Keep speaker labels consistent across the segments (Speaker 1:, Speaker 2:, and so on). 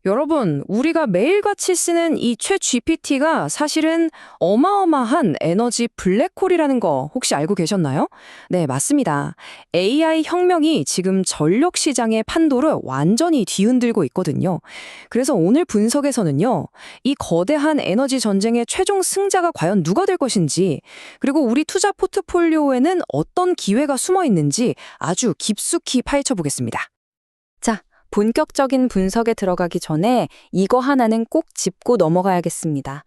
Speaker 1: 여러분, 우리가 매일같이 쓰는 이 챗 GPT가 사실은 어마어마한 에너지 블랙홀이라는 거 혹시 알고 계셨나요? 네, 맞습니다. AI 혁명이 지금 전력 시장의 판도를 완전히 뒤흔들고 있거든요. 그래서 오늘 분석에서는요, 이 거대한 에너지 전쟁의 최종 승자가 과연 누가 될 것인지, 그리고 우리 투자 포트폴리오에는 어떤 기회가 숨어 있는지 아주 깊숙이 파헤쳐 보겠습니다.
Speaker 2: 자, 본격적인 분석에 들어가기 전에 이거 하나는 꼭 짚고 넘어가야겠습니다.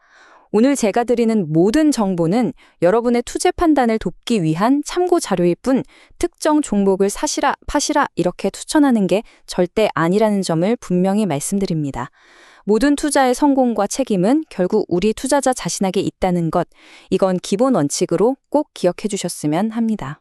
Speaker 2: 오늘 제가 드리는 모든 정보는 여러분의 투자 판단을 돕기 위한 참고 자료일 뿐 특정 종목을 사시라, 파시라 이렇게 추천하는 게 절대 아니라는 점을 분명히 말씀드립니다. 모든 투자의 성공과 책임은 결국 우리 투자자 자신에게 있다는 것, 이건 기본 원칙으로 꼭 기억해 주셨으면 합니다.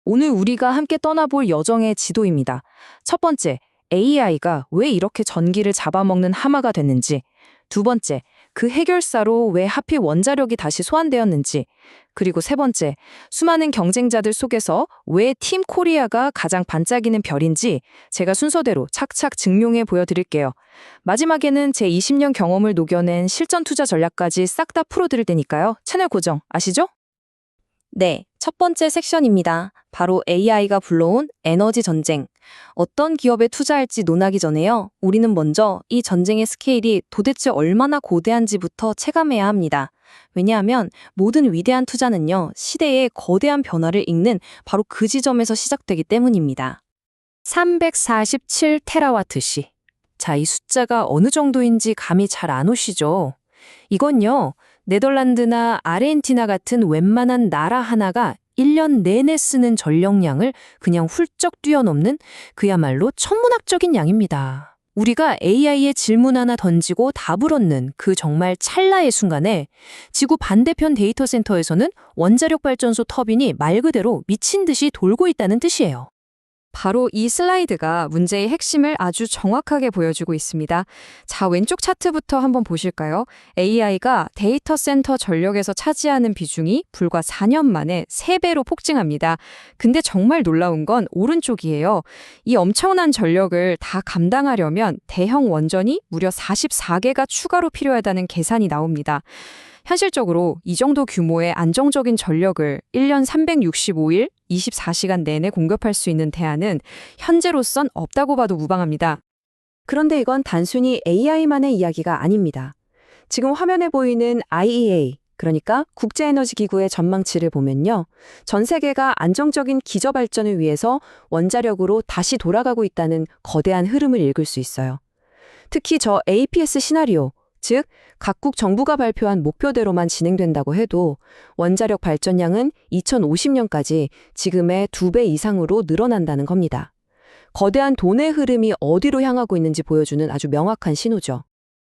Speaker 1: 오늘 우리가 함께 떠나볼 여정의 지도입니다. 첫 번째, AI가 왜 이렇게 전기를 잡아먹는 하마가 됐는지, 두 번째, 그 해결사로 왜 하필 원자력이 다시 소환되었는지, 그리고 세 번째, 수많은 경쟁자들 속에서 왜 팀 코리아가 가장 반짝이는 별인지 제가 순서대로 착착 증명해 보여드릴게요. 마지막에는 제 20년 경험을 녹여낸 실전 투자 전략까지 싹 다 풀어드릴 테니까요. 채널 고정 아시죠?
Speaker 2: 네, 첫 번째 섹션입니다. 바로 AI가 불러온 에너지 전쟁. 어떤 기업에 투자할지 논하기 전에요. 우리는 먼저 이 전쟁의 스케일이 도대체 얼마나 거대한지부터 체감해야 합니다. 왜냐하면 모든 위대한 투자는요, 시대의 거대한 변화를 읽는 바로 그 지점에서 시작되기 때문입니다.
Speaker 1: 347테라와트시. 자, 이 숫자가 어느 정도인지 감이 잘 안 오시죠? 이건요, 네덜란드나 아르헨티나 같은 웬만한 나라 하나가 1년 내내 쓰는 전력량을 그냥 훌쩍 뛰어넘는 그야말로 천문학적인 양입니다. 우리가 AI에 질문 하나 던지고 답을 얻는 그 정말 찰나의 순간에 지구 반대편 데이터 센터에서는 원자력 발전소 터빈이 말 그대로 미친 듯이 돌고 있다는 뜻이에요.
Speaker 2: 바로 이 슬라이드가 문제의 핵심을 아주 정확하게 보여주고 있습니다. 자, 왼쪽 차트부터 한번 보실까요? AI가 데이터 센터 전력에서 차지하는 비중이 불과 4년 만에 3배로 폭증합니다. 근데 정말 놀라운 건 오른쪽이에요. 이 엄청난 전력을 다 감당하려면 대형 원전이 무려 44개가 추가로 필요하다는 계산이 나옵니다. 현실적으로 이 정도 규모의 안정적인 전력을 1년 365일 24시간 내내 공급할 수 있는 대안은 현재로선 없다고 봐도 무방합니다.
Speaker 1: 그런데 이건 단순히 AI만의 이야기가 아닙니다. 지금 화면에 보이는 IEA, 그러니까 국제에너지기구의 전망치를 보면요, 전 세계가 안정적인 기저발전을 위해서 원자력으로 다시 돌아가고 있다는 거대한 흐름을 읽을 수 있어요. 특히 저 APS 시나리오, 즉 각국 정부가 발표한 목표대로만 진행된다고 해도 원자력 발전량은 2050년까지 지금의 2배 이상으로 늘어난다는 겁니다. 거대한 돈의 흐름이 어디로 향하고 있는지 보여주는 아주 명확한 신호죠.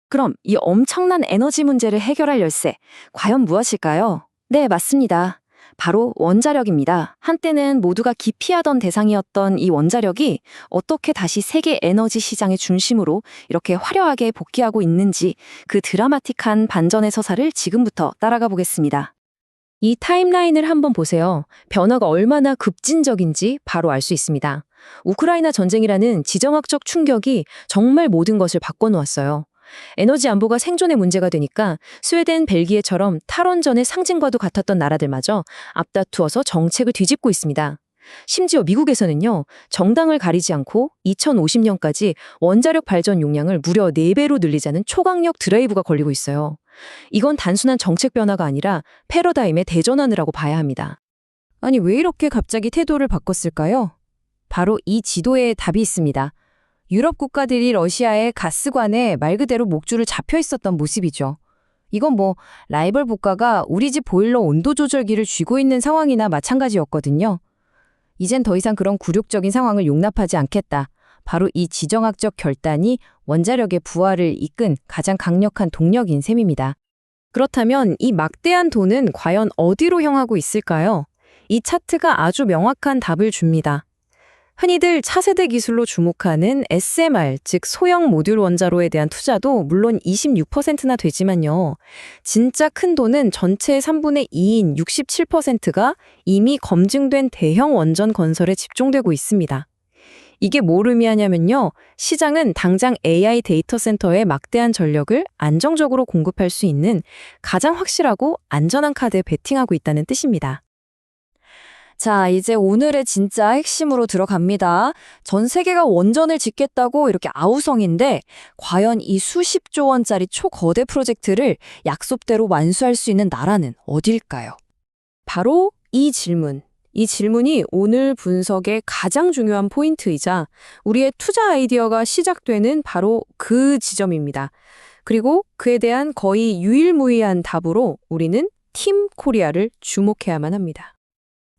Speaker 2: 그럼 이 엄청난 에너지 문제를 해결할 열쇠, 과연 무엇일까요? 네, 맞습니다. 바로 원자력입니다. 한때는 모두가 기피하던 대상이었던 이 원자력이 어떻게 다시 세계 에너지 시장의 중심으로 이렇게 화려하게 복귀하고 있는지 그 드라마틱한 반전의 서사를 지금부터 따라가 보겠습니다. 이 타임라인을 한번 보세요. 변화가 얼마나 급진적인지 바로 알 수 있습니다. 우크라이나 전쟁이라는 지정학적 충격이 정말 모든 것을 바꿔놓았어요. 에너지 안보가 생존의 문제가 되니까 스웨덴, 벨기에처럼 탈원전의 상징과도 같았던 나라들마저 앞다투어서 정책을 뒤집고 있습니다. 심지어 미국에서는요, 정당을 가리지 않고 2050년까지 원자력 발전 용량을 무려 4배로 늘리자는 초강력 드라이브가 걸리고 있어요. 이건 단순한 정책 변화가 아니라 패러다임의 대전환이라고 봐야 합니다. 아니, 왜 이렇게 갑자기 태도를 바꿨을까요? 바로 이 지도에 답이 있습니다. 유럽 국가들이 러시아의 가스관에 말 그대로 목줄을 잡혀 있었던 모습이죠. 이건 라이벌 국가가 우리 집 보일러 온도 조절기를 쥐고 있는 상황이나 마찬가지였거든요. 이젠 더 이상 그런 굴욕적인 상황을 용납하지 않겠다. 바로 이 지정학적 결단이 원자력의 부활을 이끈 가장 강력한 동력인 셈입니다. 그렇다면 이 막대한 돈은 과연 어디로 향하고 있을까요? 이 차트가 아주 명확한 답을 줍니다. 흔히들 차세대 기술로 주목하는 SMR, 즉 소형 모듈 원자로에 대한 투자도 물론 26%나 되지만요. 진짜 큰 돈은 전체의 3분의 2인 67%가 이미 검증된 대형 원전 건설에 집중되고 있습니다.
Speaker 1: 이게 뭘 의미하냐면요. 시장은 당장 AI 데이터 센터에 막대한 전력을 안정적으로 공급할 수 있는 가장 확실하고 안전한 카드에 베팅하고 있다는 뜻입니다.
Speaker 2: 자, 이제 오늘의 진짜 핵심으로 들어갑니다. 전 세계가 원전을 짓겠다고 이렇게 아우성인데, 과연 이 수십조 원짜리 초거대 프로젝트를 약속대로 완수할 수 있는 나라는 어딜까요?
Speaker 1: 바로 이 질문. 이 질문이 오늘 분석의 가장 중요한 포인트이자 우리의 투자 아이디어가 시작되는 바로 그 지점입니다. 그리고 그에 대한 거의 유일무이한 답으로 우리는 팀 코리아를 주목해야만 합니다.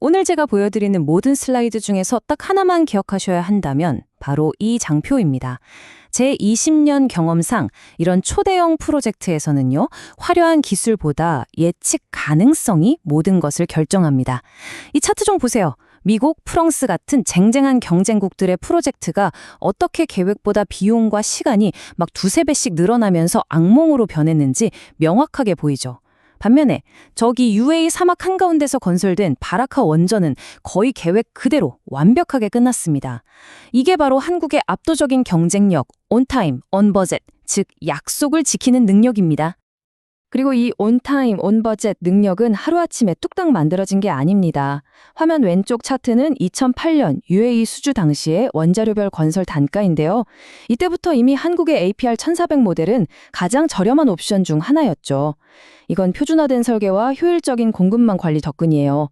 Speaker 2: 오늘 제가 보여드리는 모든 슬라이드 중에서 딱 하나만 기억하셔야 한다면 바로 이 장표입니다. 제 20년 경험상 이런 초대형 프로젝트에서는요, 화려한 기술보다 예측 가능성이 모든 것을 결정합니다. 이 차트 좀 보세요. 미국, 프랑스 같은 쟁쟁한 경쟁국들의 프로젝트가 어떻게 계획보다 비용과 시간이 막 두세 배씩 늘어나면서 악몽으로 변했는지 명확하게 보이죠. 반면에 저기 UAE 사막 한가운데서 건설된 바라카 원전은 거의 계획 그대로 완벽하게 끝났습니다. 이게 바로 한국의 압도적인 경쟁력, 온타임, 온버젯, 즉 약속을 지키는 능력입니다. 그리고 이 온타임, 온버젯 능력은 하루아침에 뚝딱 만들어진 게 아닙니다. 화면 왼쪽 차트는 2008년 UAE 수주 당시의 원자료별 건설 단가인데요. 이때부터 이미 한국의 APR 1400 모델은 가장 저렴한 옵션 중 하나였죠. 이건 표준화된 설계와 효율적인 공급망 관리 덕분이에요.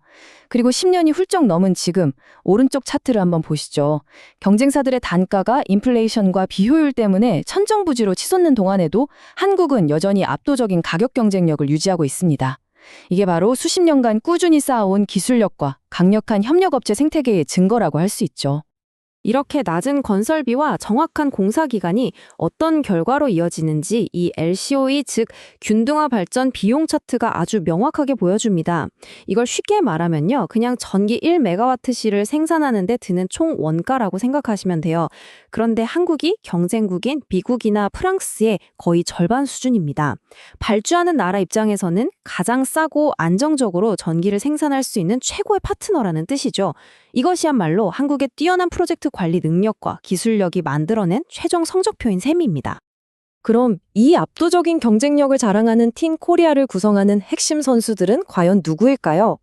Speaker 2: 그리고 10년이 훌쩍 넘은 지금 오른쪽 차트를 한번 보시죠. 경쟁사들의 단가가 인플레이션과 비효율 때문에 천정부지로 치솟는 동안에도 한국은 여전히 압도적인 가격 경쟁력을 유지하고 있습니다. 이게 바로 수십 년간 꾸준히 쌓아온 기술력과 강력한 협력업체 생태계의 증거라고 할 수 있죠.
Speaker 1: 이렇게 낮은 건설비와 정확한 공사 기간이 어떤 결과로 이어지는지 이 LCOE, 즉 균등화 발전 비용 차트가 아주 명확하게 보여줍니다. 이걸 쉽게 말하면요. 그냥 전기 1메가와트시를 생산하는 데 드는 총 원가라고 생각하시면 돼요. 그런데 한국이 경쟁국인 미국이나 프랑스의 거의 절반 수준입니다. 발주하는 나라 입장에서는 가장 싸고 안정적으로 전기를 생산할 수 있는 최고의 파트너라는 뜻이죠. 이것이야말로 한국의 뛰어난 프로젝트 관리 능력과 기술력이 만들어낸 최종 성적표인 셈입니다. 그럼 이 압도적인 경쟁력을 자랑하는 팀 코리아를 구성하는 핵심 선수들은 과연 누구일까요?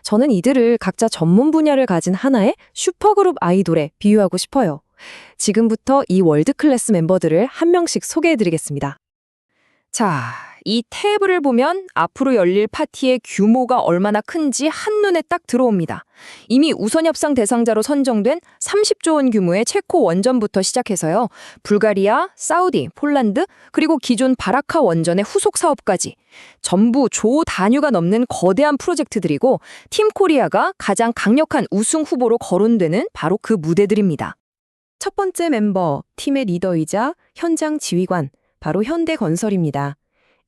Speaker 1: 저는 이들을 각자 전문 분야를 가진 하나의 슈퍼그룹 아이돌에 비유하고 싶어요. 지금부터 이 월드클래스 멤버들을 한 명씩 소개해드리겠습니다. 자, 이 테이블을 보면 앞으로 열릴 파티의 규모가 얼마나 큰지 한눈에 딱 들어옵니다. 이미 우선협상 대상자로 선정된 30조 원 규모의 체코 원전부터 시작해서요. 불가리아, 사우디, 폴란드, 그리고 기존 바라카 원전의 후속 사업까지 전부 조 단위가 넘는 거대한 프로젝트들이고 팀 코리아가 가장 강력한 우승 후보로 거론되는 바로 그 무대들입니다. 첫 번째 멤버, 팀의 리더이자 현장 지휘관, 바로 현대건설입니다.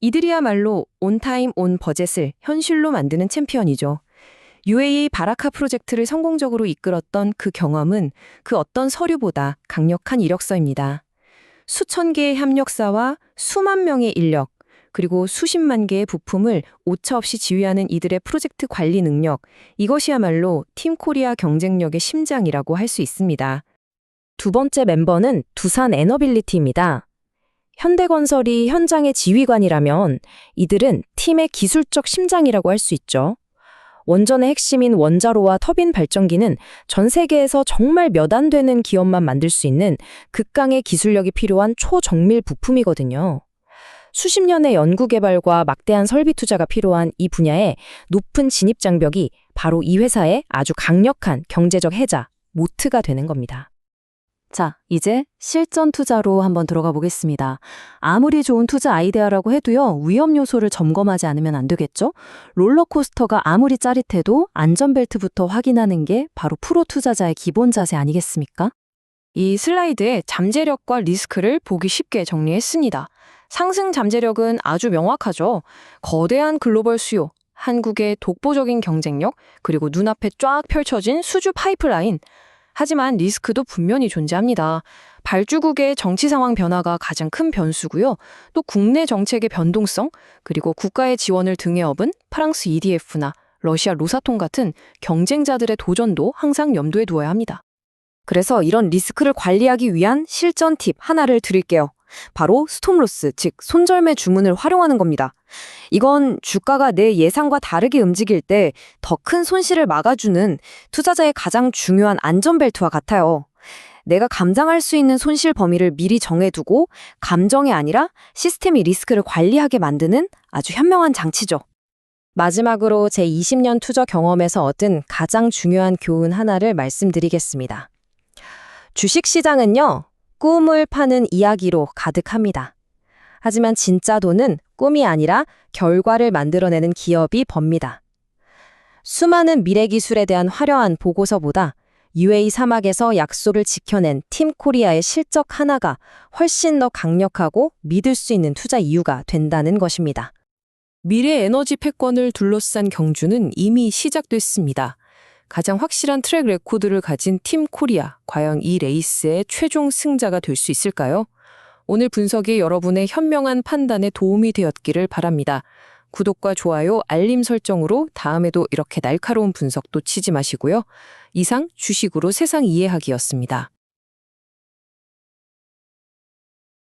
Speaker 1: 이들이야말로 온타임 온버젯을 현실로 만드는 챔피언이죠. UAE 바라카 프로젝트를 성공적으로 이끌었던 그 경험은 그 어떤 서류보다 강력한 이력서입니다. 수천 개의 협력사와 수만 명의 인력, 그리고 수십만 개의 부품을 오차없이 지휘하는 이들의 프로젝트 관리 능력, 이것이야말로 팀 코리아 경쟁력의 심장이라고 할 수 있습니다. 두 번째 멤버는 두산 에너빌리티입니다. 현대건설이 현장의 지휘관이라면 이들은 팀의 기술적 심장이라고 할 수 있죠. 원전의 핵심인 원자로와 터빈 발전기는 전 세계에서 정말 몇 안 되는 기업만 만들 수 있는 극강의 기술력이 필요한 초정밀 부품이거든요. 수십 년의 연구 개발과 막대한 설비 투자가 필요한 이 분야에 높은 진입 장벽이 바로 이 회사의 아주 강력한 경제적 해자, 모트가 되는 겁니다. 자, 이제 실전 투자로 한번 들어가 보겠습니다. 아무리 좋은 투자 아이디어라고 해도요, 위험 요소를 점검하지 않으면 안 되겠죠? 롤러코스터가 아무리 짜릿해도 안전벨트부터 확인하는 게 바로 프로 투자자의 기본 자세 아니겠습니까? 이 슬라이드에 잠재력과 리스크를 보기 쉽게 정리했습니다. 상승 잠재력은 아주 명확하죠. 거대한 글로벌 수요, 한국의 독보적인 경쟁력, 그리고 눈앞에 쫙 펼쳐진 수주 파이프라인. 하지만 리스크도 분명히 존재합니다. 발주국의 정치 상황 변화가 가장 큰 변수고요. 또 국내 정책의 변동성, 그리고 국가의 지원을 등에 업은 프랑스 EDF나 러시아 로사톰 같은 경쟁자들의 도전도 항상 염두에 두어야 합니다.
Speaker 2: 그래서 이런 리스크를 관리하기 위한 실전 팁 하나를 드릴게요. 바로 스톱로스, 즉 손절매 주문을 활용하는 겁니다. 이건 주가가 내 예상과 다르게 움직일 때 더 큰 손실을 막아주는 투자자의 가장 중요한 안전벨트와 같아요. 내가 감당할 수 있는 손실 범위를 미리 정해두고 감정이 아니라 시스템이 리스크를 관리하게 만드는 아주 현명한 장치죠. 마지막으로 제 20년 투자 경험에서 얻은 가장 중요한 교훈 하나를 말씀드리겠습니다. 주식시장은요, 꿈을 파는 이야기로 가득합니다. 하지만 진짜 돈은 꿈이 아니라 결과를 만들어내는 기업이 법니다. 수많은 미래 기술에 대한 화려한 보고서보다 UAE 사막에서 약속을 지켜낸 팀 코리아의 실적 하나가 훨씬 더 강력하고 믿을 수 있는 투자 이유가 된다는 것입니다.
Speaker 3: 미래 에너지 패권을 둘러싼 경주는 이미 시작됐습니다. 가장 확실한 트랙 레코드를 가진 팀 코리아, 과연 이 레이스의 최종 승자가 될 수 있을까요? 오늘 분석이 여러분의 현명한 판단에 도움이 되었기를 바랍니다. 구독과 좋아요, 알림 설정으로 다음에도 이렇게 날카로운 분석 놓치지 마시고요. 이상 주식으로 세상 이해하기였습니다.